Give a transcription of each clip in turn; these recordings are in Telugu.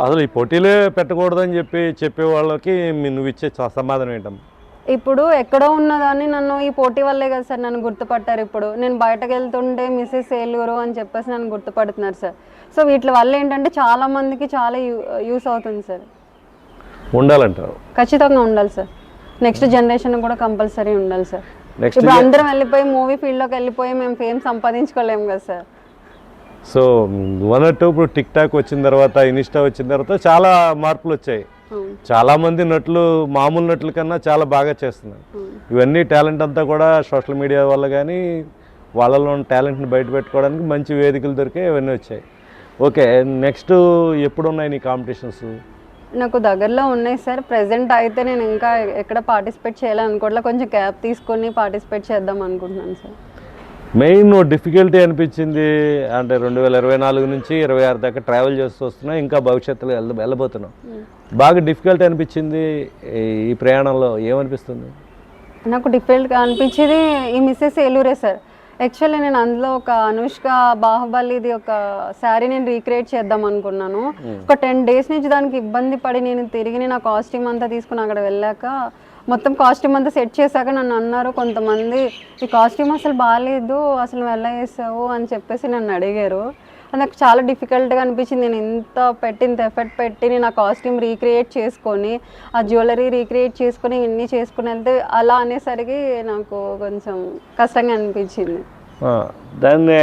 అసలు ఈ పోటీలే పెట్టకూడదని చెప్పే వాళ్ళకి నువ్వు ఇచ్చే సమాధానం ఏంటమ్మా? ఇప్పుడు ఎక్కడో ఉన్నదాన్ని నన్ను ఈ పోటీ వల్లే కదా సార్ నన్ను గుర్తుపట్టారు. ఇప్పుడు నేను బయటకు వెళ్తుంటే మిస్సెస్ ఏలూరు అని చెప్పేసి నన్ను గుర్తుపడుతున్నారు సార్. సో వీటి వల్ల ఏంటంటే చాలా మందికి చాలా యూస్ అవుతుంది సార్. ఉండాలంటారు? ఖచ్చితంగా ఉండాలి సార్. నెక్స్ట్ జనరేషన్ కూడా కంపల్సరీ ఉండాలి సార్. ఇప్పుడు అందరం వెళ్ళిపోయి మూవీ ఫీల్డ్లోకి వెళ్ళిపోయి మేము ఫేమ్ సంపాదించుకోలేము కదా సార్. సో అన్నట్టు ఇప్పుడు టిక్ టాక్ వచ్చిన తర్వాత, ఇన్స్టా వచ్చిన తర్వాత చాలా మార్పులు వచ్చాయి. చాలా మంది నటులు మామూలు నటుల కన్నా చాలా బాగా చేస్తున్నారు. ఇవన్నీ టాలెంట్ అంతా కూడా సోషల్ మీడియా వల్ల కానీ వాళ్ళలో ఉన్న టాలెంట్ని బయట పెట్టుకోవడానికి మంచి వేదికలు దొరికాయి, ఇవన్నీ వచ్చాయి. ఓకే, నెక్స్ట్ ఎప్పుడు ఉన్నాయి నీ కాంపిటీషన్స్? నాకు దగ్గరలో ఉన్నాయి సార్. ప్రెసెంట్ అయితే నేను ఇంకా ఎక్కడ పార్టిసిపేట్ చేయాలనుకోవట్లే, కొంచెం గ్యాప్ తీసుకొని పార్టిసిపేట్ చేద్దాం అనుకుంటున్నాను సార్. మెయిన్ డిఫికల్టీ అనిపించింది అంటే 2024 నుంచి 26 దాకా ట్రావెల్ చేస్తూ వస్తున్నా, ఇంకా భవిష్యత్తులో వెళ్ళబోతున్నాం. బాగా డిఫికల్టీ అనిపించింది ఈ ప్రయాణంలో, ఏమనిపిస్తుంది? నాకు డిఫికల్ట్గా అనిపించేది ఈ మిస్సెస్ ఏలూరే సార్. యాక్చువల్లీ నేను అందులో ఒక అనుష్క బాహుబలిది ఒక శారీ నేను రీక్రియేట్ చేద్దాం అనుకున్నాను. ఒక 10 days నుంచి దానికి ఇబ్బంది పడి నేను తిరిగి నా కాస్ట్యూమ్ అంతా తీసుకుని అక్కడ వెళ్ళాక మొత్తం కాస్ట్యూమ్ అంతా సెట్ చేశాక నన్ను అన్నారు కొంతమంది, ఈ కాస్ట్యూమ్ అసలు బాగాలేదు, అసలు నువ్వు ఎలా వేసావు అని చెప్పేసి నన్ను అడిగారు. అది నాకు చాలా డిఫికల్ట్గా అనిపించింది. నేను ఇంత ఎఫర్ట్ పెట్టి నేను ఆ కాస్ట్యూమ్ రీక్రియేట్ చేసుకొని ఆ జ్యువెలరీ రీక్రియేట్ చేసుకొని ఇన్ని చేసుకుని వెళ్తే అలా అనేసరికి నాకు కొంచెం కష్టంగా అనిపించింది. దాన్ని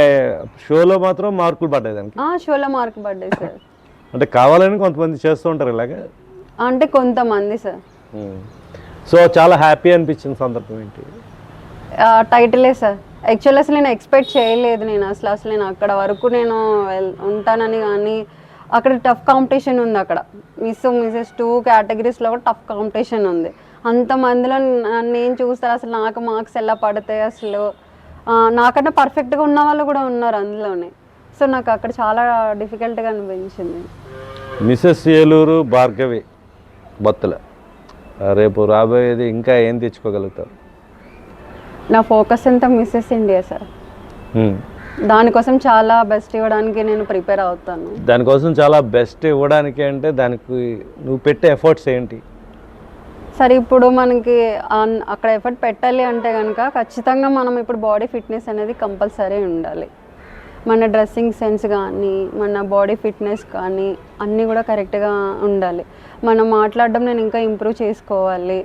షోలో మాత్రం మార్కులు పడ్డాయి దానికి? షోలో మార్కులు పడ్డాయి సార్. అంటే కావాలని కొంతమంది చేస్తూ ఉంటారు ఇలాగా? అంటే కొంతమంది సార్. సో చాలా హ్యాపీ అనిపించిన సందర్భం ఏంటి? టైటిలే సార్. యాక్చువల్లీ అసలు నేను ఎక్స్పెక్ట్ చేయలేదు. నేను నేను అక్కడ వరకు నేను ఉంటానని, కానీ అక్కడ టఫ్ కాంపిటీషన్ ఉంది. అక్కడ మిస్సెస్ 2 కేటగిరీస్లో కూడా టఫ్ కాంపిటీషన్ ఉంది. అంతమందిలో నన్ను ఏం చూస్తారు, అసలు నాకు మార్క్స్ ఎలా పడతాయి, అసలు నాకన్నా పర్ఫెక్ట్గా ఉన్న వాళ్ళు కూడా ఉన్నారు అందులోనే. సో నాకు అక్కడ చాలా డిఫికల్ట్గా అనిపించింది. మిస్సెస్ ఏలూరు భార్గవి బత్తుల, రేపు రాబోయేది ఇంకా ఏం తెచ్చుకోగలుగుతారు? నా ఫోకస్ అంతా మిస్సెస్ ఇండియా సార్. దానికోసం చాలా బెస్ట్ ఇవ్వడానికి నేను ప్రిపేర్ అవుతాను. దానికోసం చాలా బెస్ట్ ఇవ్వడానికి అంటే దానికి నువ్వు పెట్టే ఎఫర్ట్స్ ఏంటి? సరే, ఇప్పుడు మనకి అక్కడ ఎఫర్ట్ పెట్టాలి అంటే కనుక ఖచ్చితంగా మనం ఇప్పుడు బాడీ ఫిట్నెస్ అనేది కంపల్సరీ ఉండాలి. మన డ్రెస్సింగ్ సెన్స్ కానీ, మన బాడీ ఫిట్నెస్ కానీ అన్నీ కూడా కరెక్ట్గా ఉండాలి. మనం మాట్లాడడం నేను ఇంకా ఇంప్రూవ్ చేసుకోవాలి.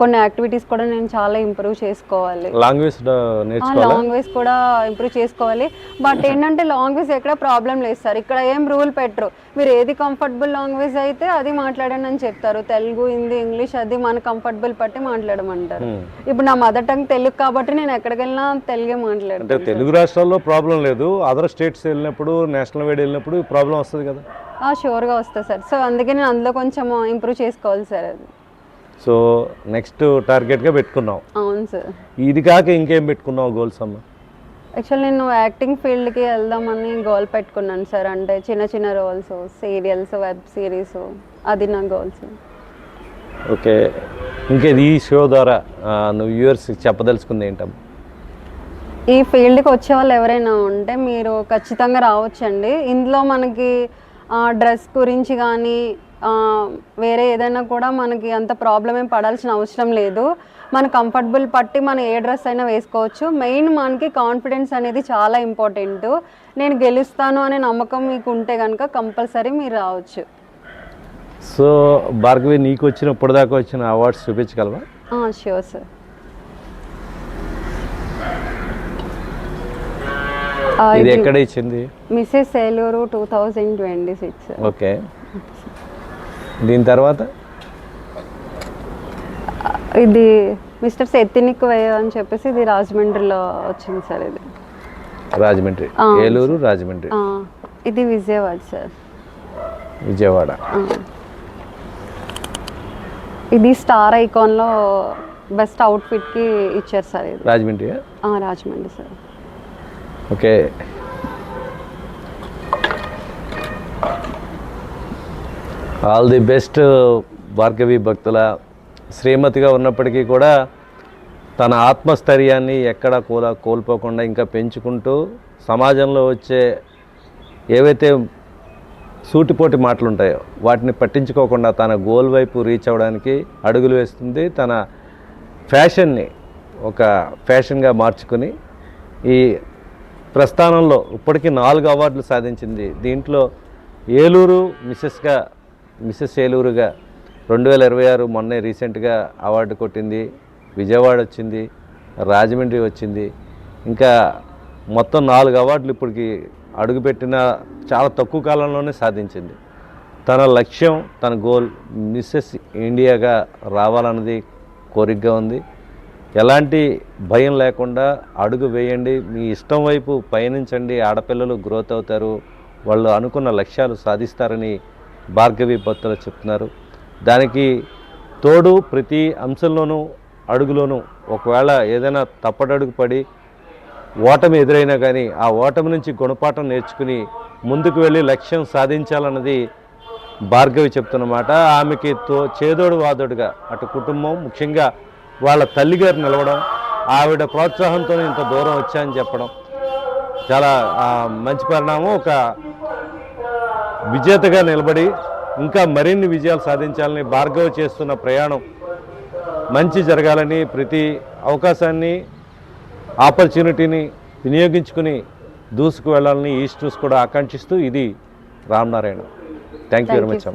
కొన్ని యాక్టివిటీస్ కూడా నేను చాలా ఇంప్రూవ్ చేసుకోవాలి. లాంగ్వేజ్ కూడా ఇంప్రూవ్ చేసుకోవాలి. బట్ ఏంటంటే లాంగ్వేజ్ ఎక్కడ ప్రాబ్లం లేదు సార్. ఇక్కడ ఏం రూల్ పెట్టరు. మీరు ఏది కంఫర్టబుల్ లాంగ్వేజ్ అయితే అది మాట్లాడండి అని చెప్తారు. తెలుగు, హిందీ, ఇంగ్లీష్ అది మన కంఫర్టబుల్ పట్టి మాట్లాడమంటారు. ఇప్పుడు నా మదర్ టంగ్ తెలుగు కాబట్టి నేను ఎక్కడికి వెళ్ళినా తెలుగే మాట్లాడతాను. తెలుగు రాష్ట్రాల్లో ప్రాబ్లం లేదు, అదర్ స్టేట్స్ వెళ్ళినప్పుడు, నేషనల్ వైడ్ వెళ్ళినప్పుడు ప్రాబ్లం వస్తుంది కదా? షూర్గా వస్తుంది సార్. సో అందుకే నేను అందులో కొంచెం ఇంప్రూవ్ చేసుకోవాలి సార్. అది సో నెక్స్ట్ టార్గెట్గా పెట్టుకున్నావు? అవును సార్. ఇది కాక ఇంకేం పెట్టుకున్నావు గోల్స్ అమ్మ? యాక్చువల్లీ నేను యాక్టింగ్ ఫీల్డ్కి వెళ్దామని గోల్ పెట్టుకున్నాను సార్. అంటే చిన్న రోల్స్, సీరియల్స్, వెబ్ సిరీస్, అది నా గోల్స్. ఓకే, ఇంకా ఈ షో ద్వారా నువ్వు వ్యూవర్స్కి చెప్పదలుచుకుంది ఏంటమ్మా? ఈ ఫీల్డ్కి వచ్చే వాళ్ళు ఎవరైనా ఉంటే మీరు ఖచ్చితంగా రావచ్చండి. ఇందులో మనకి డ్రెస్ గురించి కానీ వేరే ఏదైనా కూడా మనకి అంత ప్రాబ్లం ఏం పడాల్సిన అవసరం లేదు. మన కంఫర్టబుల్ పట్టి మనం ఏ డ్రెస్ అయినా వేసుకోవచ్చు. మెయిన్ మనకి కాన్ఫిడెన్స్ అనేది చాలా ఇంపార్టెంట్. నేను గెలుస్తాను అనే నమ్మకం మీకు ఉంటే కనుక కంపల్సరీ మీరు రావచ్చు. సో భార్గవి, నీకు వచ్చిన దాకా వచ్చిన అవార్డ్స్ చూపించగలవా? Sure sir. ఇది ఎక్కడ ఇచ్చింది? మిస్సెస్ ఏలూరు 2026. ఓకే, దీని తర్వాత ఇది మిస్టర్ ఎథనిక్ వే అని చెప్పేసి ఇది రాజమండ్రిలో వచ్చింది సార్. ఇది రాజమండ్రి, ఏలూరు, రాజమండ్రి. ఇది విజయవాడ సార్. విజయవాడ. ఇది స్టార్ ఐకాన్లో బెస్ట్ అవుట్ఫిట్కి ఇచ్చారు సార్. ఇది Rajahmundry. Rajahmundry sir. Okay, all the best Bhargavi భక్తుల. శ్రీమతిగా ఉన్నప్పటికీ కూడా తన ఆత్మస్థైర్యాన్ని ఎక్కడ కోల్పోకుండా ఇంకా పెంచుకుంటూ సమాజంలో వచ్చే ఏవైతే సూటిపోటి మాటలు ఉంటాయో వాటిని పట్టించుకోకుండా తన గోల్ వైపు రీచ్ అవ్వడానికి అడుగులు వేస్తుంది. తన ఫ్యాషన్ని ఒక ఫ్యాషన్గా మార్చుకుని ఈ ప్రస్థానంలో ఇప్పటికీ 4 అవార్డులు సాధించింది. దీంట్లో ఏలూరు మిసెస్ ఏలూరుగా 2026 మొన్నే రీసెంట్గా అవార్డు కొట్టింది. విజయవాడ వచ్చింది, రాజమండ్రి వచ్చింది. ఇంకా మొత్తం 4 అవార్డులు ఇప్పటికి అడుగుపెట్టిన చాలా తక్కువ కాలంలోనే సాధించింది. తన లక్ష్యం, తన గోల్ మిస్సెస్ ఇండియాగా రావాలన్నది కోరికగా ఉంది. ఎలాంటి భయం లేకుండా అడుగు వేయండి, మీ ఇష్టం వైపు పయనించండి. ఆడపిల్లలు గ్రోత్ అవుతారు, వాళ్ళు అనుకున్న లక్ష్యాలు సాధిస్తారని భార్గవి భర్తలు చెప్తున్నారు. దానికి తోడు ప్రతి అంశంలోనూ అడుగులోనూ ఒకవేళ ఏదైనా తప్పటడుగు పడి ఓటమి ఎదురైనా కానీ ఆ ఓటమి నుంచి గుణపాఠం నేర్చుకుని ముందుకు వెళ్ళి లక్ష్యం సాధించాలన్నది భార్గవి చెప్తున్నమాట. ఆమెకి చేదోడు వాదోడుగా అటు కుటుంబం, ముఖ్యంగా వాళ్ళ తల్లిగారు నిలవడం, ఆవిడ ప్రోత్సాహంతో ఇంత దూరం వచ్చాయని చెప్పడం చాలా మంచి పరిణామం. ఒక విజేతగా నిలబడి ఇంకా మరిన్ని విజయాలు సాధించాలని భార్గవి చేస్తున్న ప్రయాణం మంచి జరగాలని, ప్రతి అవకాశాన్ని ఆపర్చునిటీని వినియోగించుకుని దూసుకు వెళ్ళాలని ఈస్ట్ న్యూస్ కూడా ఆకాంక్షిస్తూ ఇది Ram Narayana. Thank you very much.